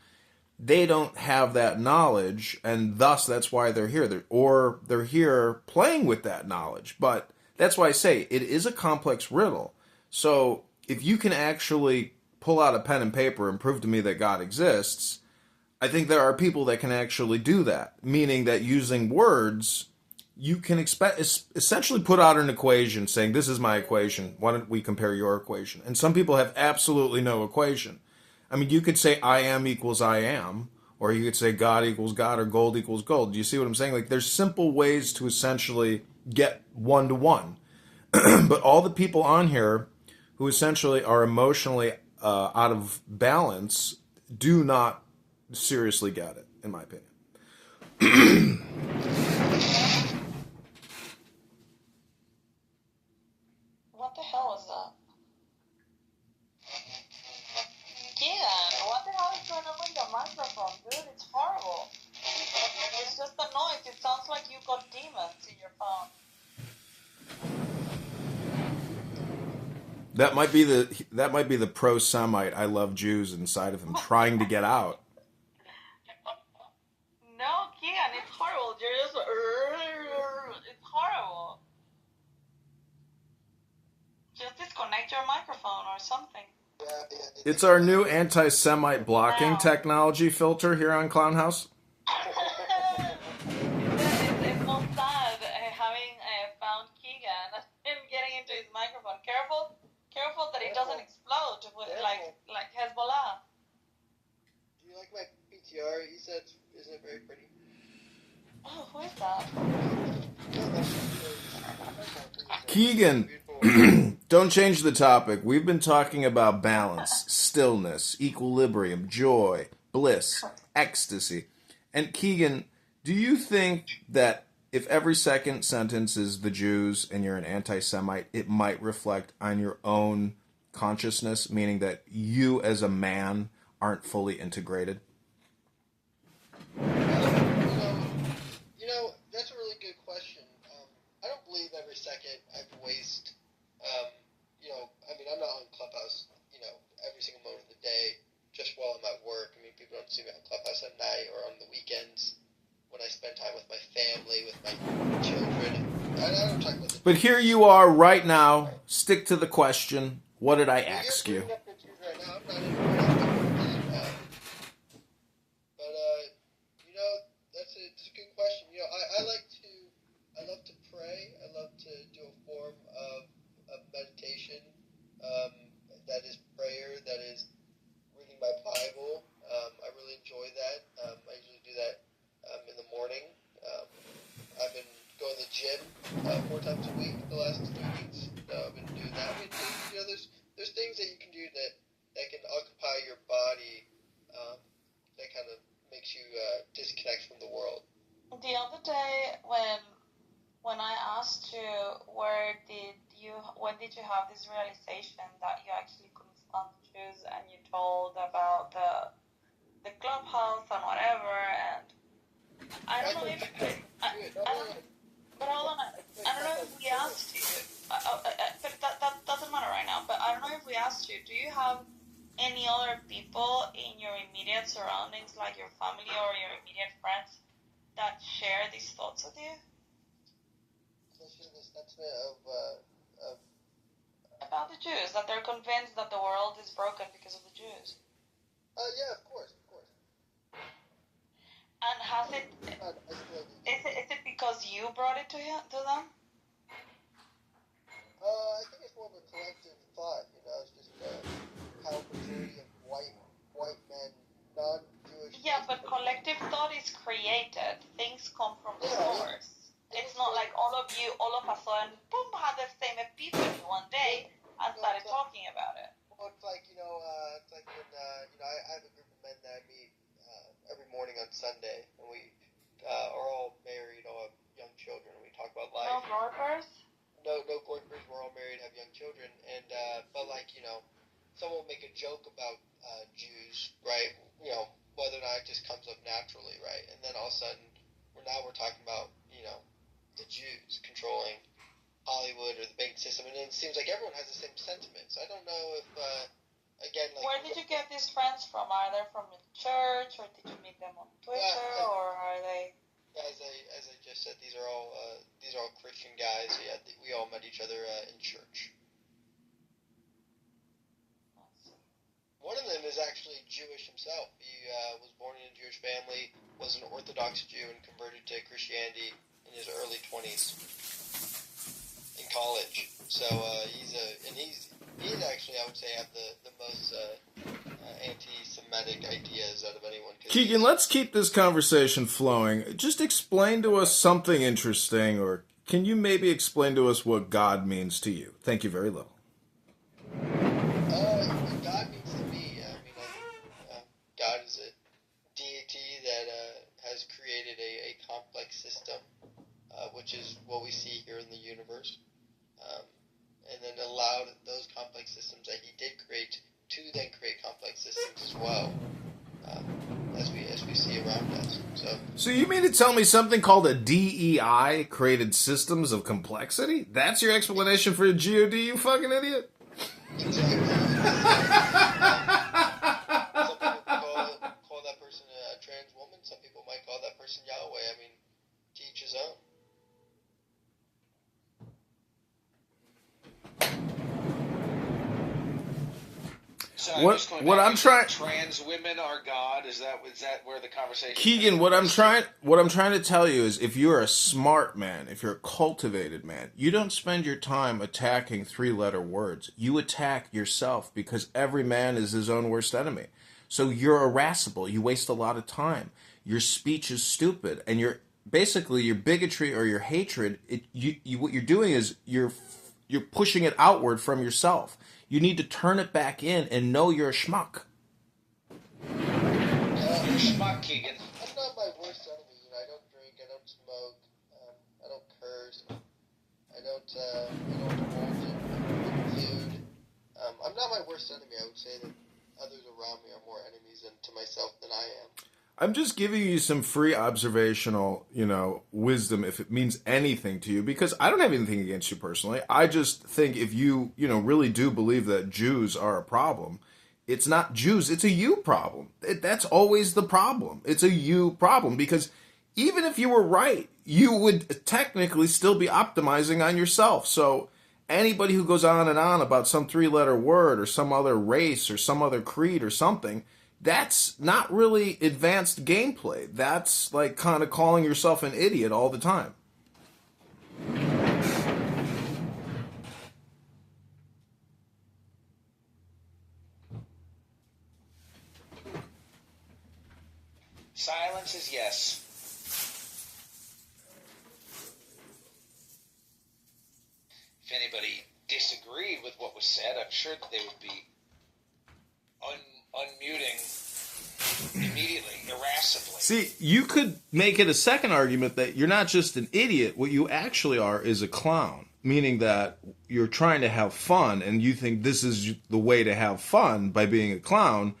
they don't have that knowledge, and thus that's why they're here. They're here playing with that knowledge. But that's why I say it is a complex riddle. So if you can actually pull out a pen and paper and prove to me that God exists, I think there are people that can actually do that. Meaning that using words, you can essentially put out an equation saying, this is my equation. Why don't we compare your equation? And some people have absolutely no equation. I mean, you could say I am equals I am, or you could say God equals God, or gold equals gold. Do you see what I'm saying? Like, there's simple ways to essentially get 1-to-1. But all the people on here who essentially are emotionally out of balance do not seriously get it, in my opinion. What the hell was that? Yeah, what the hell is going on with your microphone, dude? It's horrible. It's just a noise. It sounds like you got demons in your phone. That might be the pro-Semite I love Jews inside of him trying to get out. No, Keegan, it's horrible. You're just it's horrible. Just disconnect your microphone or something. It's our new anti-Semite blocking technology filter here on Clownhouse. It's so sad having found Keegan and getting into his microphone. Careful that it doesn't explode with, like Hezbollah. Do you like my PTR? He said, isn't it very pretty? Oh, who is that? Keegan, don't change the topic. We've been talking about balance, stillness, equilibrium, joy, bliss, ecstasy. And Keegan, do you think that if every second sentence is the Jews and you're an anti-Semite, it might reflect on your own consciousness, meaning that you as a man aren't fully integrated? That's a really good question. I don't believe every second I waste, I'm not on Clubhouse, every single moment of the day, just while I'm at work. I mean, people don't see me on Clubhouse at night or on the weekends when I spend time with my family, with my children. I don't talk about But here you are right now. Stick to the question. What did I ask you? Right now. I'm not in it's a good question. I love to pray. I love to do a form of meditation that is prayer, that is reading my Bible. I really enjoy that. I usually do that in the morning. I've been going to the gym 4 times a week the last 3 weeks. I've been doing that. There's things that you can do that can occupy your body that kind of makes you disconnect from the world. The other day when I asked you when did you have this realization that you actually couldn't stand the Jews, and you told about the Clubhouse and whatever, and I don't know if but hold on, I don't know if we asked you, but that doesn't matter right now, but I don't know if we asked you, do you have any other people in your immediate surroundings, like your family or your immediate friends, that share these thoughts with you? About the Jews, that they're convinced that the world is broken because of the Jews. Yeah, of course. And is it because you brought it to them? I think it's more of a collective thought. It's just how majority of white men, non-Jewish. Yeah, but collective thought is created. Things things come from source. It's not like all of you, all of a sudden, boom, had the same epiphany one day and started talking about it. Well, it's like, it's like when, I have a group of men that I meet every morning on Sunday, and we are all married, all have young children, and we talk about life. No boyfriends? No boyfriends, we're all married, have young children, and, but someone will make a joke about Jews, right? Whether or not it just comes up naturally, right? And then all of a sudden, we're talking about, the Jews controlling Hollywood or the banking system, and it seems like everyone has the same sentiment. So I don't know if, where did you get these friends from? Are they from the church, or did you meet them on Twitter, or are they? As I just said, these are all Christian guys. So yeah, we all met each other in church. One of them is actually Jewish himself. He was born in a Jewish family, was an Orthodox Jew, and converted to Christianity in his early 20s in college. So he's actually, I would say, have the most anti-Semitic ideas out of anyone. Keegan, let's keep this conversation flowing. Just explain to us something interesting, or can you maybe explain to us what God means to you? Thank you very little. What God means to me, God is a deity that has created a complex system, which is what we see here in the universe, and then allowed those complex systems that he did create to then create complex systems as well, as we see around us. So you mean to tell me something called a DEI created systems of complexity? That's your explanation for a GOD, you fucking idiot? Exactly. Some people call that person a trans woman. Some people might call that person Yahweh. I mean, to each his own. So what I'm trying, trans women are God. Is that where the conversation? Keegan, what I'm trying to tell you is, if you're a smart man, if you're a cultivated man, you don't spend your time attacking 3-letter words. You attack yourself, because every man is his own worst enemy. So you're irascible. You waste a lot of time. Your speech is stupid, and your bigotry or your hatred. What you're doing is you're pushing it outward from yourself. You need to turn it back in and know you're a schmuck. You're a schmuck, Keegan. I'm not my worst enemy. I don't drink. I don't smoke. I don't curse. I don't indulge in food. I'm not my worst enemy. I would say that others around me are more enemies to myself than I am. I'm just giving you some free observational, wisdom, if it means anything to you, because I don't have anything against you personally. I just think if you, really do believe that Jews are a problem, it's not Jews, it's a you problem. That's always the problem. It's a you problem, because even if you were right, you would technically still be optimizing on yourself. So anybody who goes on and on about some 3-letter word or some other race or some other creed or something, that's not really advanced gameplay. That's like kind of calling yourself an idiot all the time. Silence is yes. If anybody disagreed with what was said, I'm sure that they would be unmuting immediately, irascibly. See, you could make it a second argument that you're not just an idiot. What you actually are is a clown, meaning that you're trying to have fun, and you think this is the way to have fun by being a clown,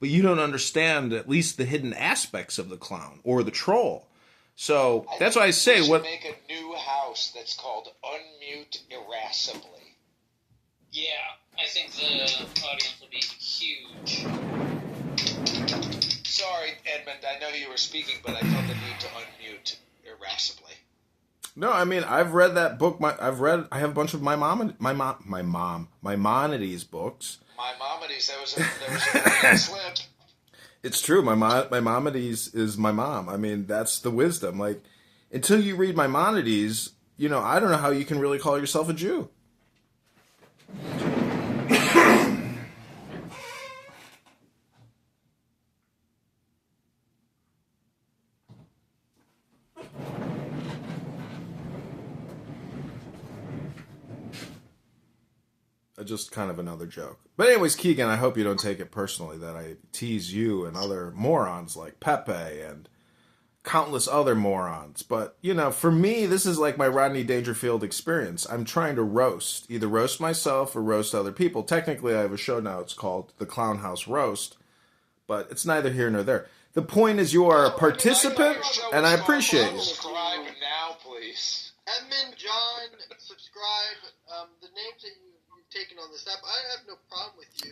but you don't understand at least the hidden aspects of the clown or the troll. So that's why I say we should make a new house that's called Unmute Irascibly. Yeah, I think the audience will be huge. Sorry, Edmund, I know you were speaking, but I felt the need to unmute irascibly. No, I mean, I've read that book. I have a bunch of Maimonides books. Maimonides, that was a slip. It's true. Maimonides is my mom. I mean, that's the wisdom. Like, until you read Maimonides, I don't know how you can really call yourself a Jew. just kind of another joke. But anyways, Keegan, I hope you don't take it personally that I tease you and other morons like Pepe and countless other morons. But, you know, for me, this is like my Rodney Dangerfield experience. I'm trying to roast, either roast myself or roast other people. Technically, I have a show now. It's called The Clown House Roast, but it's neither here nor there. The point is you are a participant, and I appreciate you. Subscribe now, please. Edmund, John, subscribe. The names that you've taken on this app, I have no problem with you.